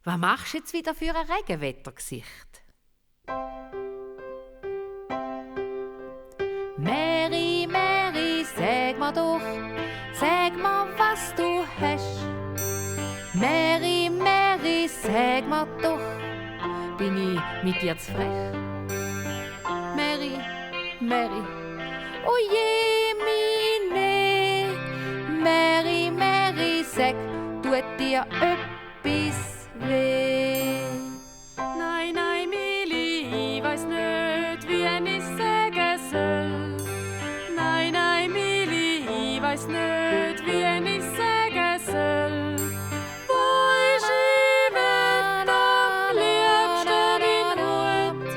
Was machst du jetzt wieder für ein Regenwettergesicht? Mary, Mary, sag mir doch, sag mir, was du hast. Mary, Mary, sag mir doch, bin ich mit dir zu frech? Mary, Mary, oh je, mine. Mary, Mary, sag, tut dir öppis weh? Nein, nein, Mili, ich weiss nicht, wie ich sagen soll. Nein, nein, Mili, ich weiss nicht, wie ich sagen soll. Wo ist im Wetter am liebsten in Hut?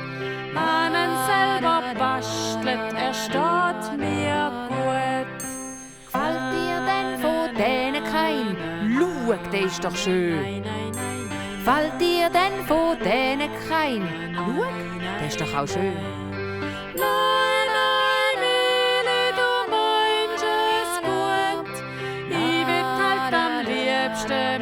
Wenn ein selber bastelt, er steht mir gut. Gefällt dir denn von denen kein? Schau, der ist doch schön. Nein, nein, nein, nein. Gefällt dir denn von denen kein? Schau, der ist doch auch schön. Nein, nein, Mili, du meinst es gut. Ich will halt am liebsten